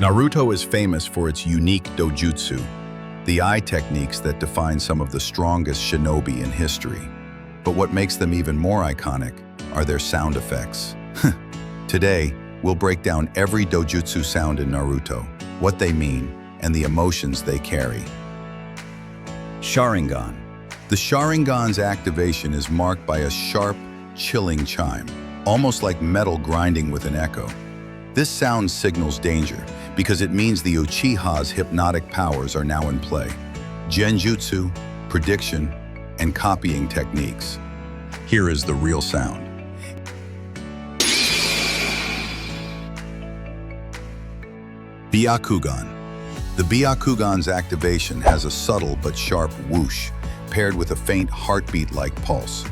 Naruto is famous for its unique dojutsu, the eye techniques that define some of the strongest shinobi in history. But what makes them even more iconic are their sound effects. Today, we'll break down every dojutsu sound in Naruto, what they mean, and the emotions they carry. Sharingan. The Sharingan's activation is marked by a sharp, chilling chime, almost like metal grinding with an echo. This sound signals danger because it means the Uchiha's hypnotic powers are now in play. Genjutsu, prediction, and copying techniques. Here is the real sound. Byakugan. The Byakugan's activation has a subtle but sharp whoosh, paired with a faint heartbeat-like pulse.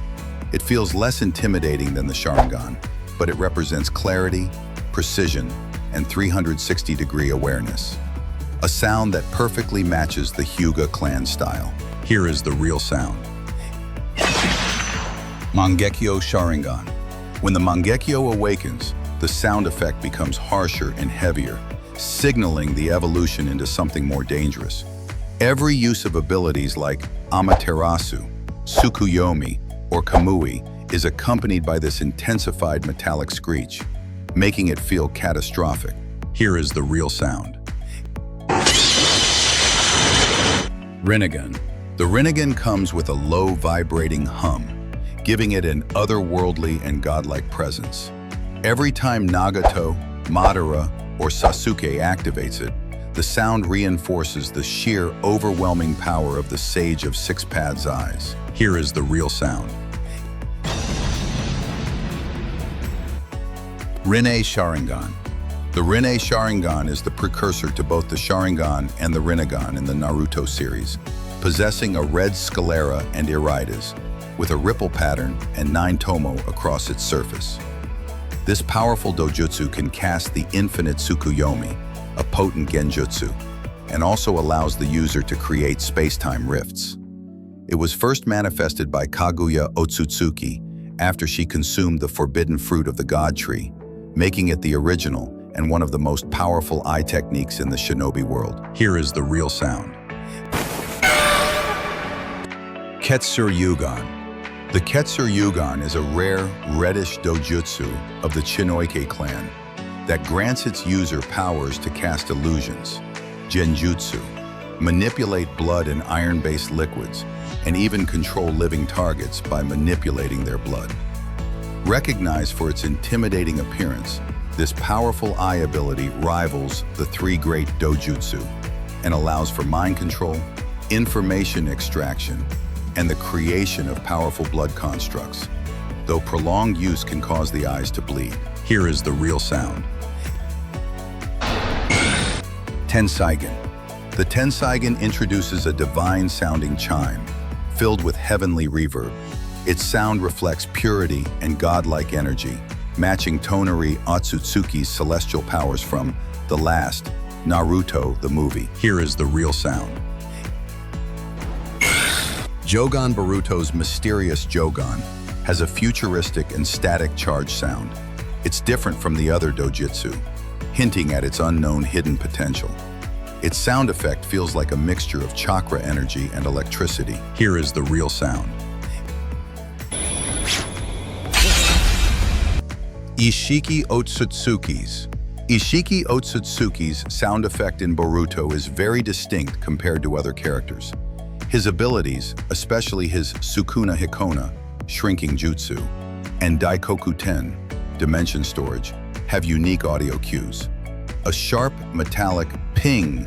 It feels less intimidating than the Sharingan, but it represents clarity, precision, and 360-degree awareness. A sound that perfectly matches the Hyuga clan style. Here is the real sound. Mangekyō Sharingan. When the Mangekyō awakens, the sound effect becomes harsher and heavier, signaling the evolution into something more dangerous. Every use of abilities like Amaterasu, Tsukuyomi, or Kamui is accompanied by this intensified metallic screech, making it feel catastrophic. Here is the real sound. Rinnegan. The Rinnegan comes with a low vibrating hum, giving it an otherworldly and godlike presence. Every time Nagato, Madara, or Sasuke activates it, the sound reinforces the sheer, overwhelming power of the Sage of Six Paths' eyes. Here is the real sound. Rinne Sharingan. The Rinne Sharingan is the precursor to both the Sharingan and the Rinnegan in the Naruto series, possessing a red sclera and irides, with a ripple pattern and 9 tomo across its surface. This powerful dojutsu can cast the infinite Tsukuyomi, a potent genjutsu, and also allows the user to create space-time rifts. It was first manifested by Kaguya Otsutsuki after she consumed the forbidden fruit of the God Tree, making it the original and one of the most powerful eye techniques in the shinobi world. Here is the real sound. Ketsuryūgan. The Ketsuryūgan is a rare, reddish dojutsu of the Chinoike clan that grants its user powers to cast illusions, genjutsu, manipulate blood and iron-based liquids, and even control living targets by manipulating their blood. Recognized for its intimidating appearance, this powerful eye ability rivals the 3 great dojutsu and allows for mind control, information extraction, and the creation of powerful blood constructs, though prolonged use can cause the eyes to bleed. Here is the real sound. Tenseigan. The Tenseigan introduces a divine-sounding chime, filled with heavenly reverb. Its sound reflects purity and godlike energy, matching Tonari Otsutsuki's celestial powers from the last Naruto the movie. Here is the real sound. Jōgan Boruto's mysterious Jōgan has a futuristic and static charge sound. It's different from the other dojutsu, hinting at its unknown hidden potential. Its sound effect feels like a mixture of chakra energy and electricity. Here is the real sound. Ishiki Otsutsuki's. Ishiki Otsutsuki's sound effect in Boruto is very distinct compared to other characters. His abilities, especially his Sukuna Hikona, shrinking jutsu, and Daikoku Ten, dimension storage, have unique audio cues. A sharp, metallic ping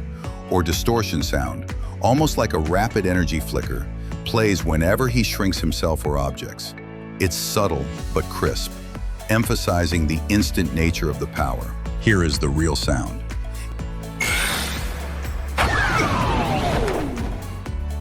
or distortion sound, almost like a rapid energy flicker, plays whenever he shrinks himself or objects. It's subtle but crisp, emphasizing the instant nature of the power. Here is the real sound.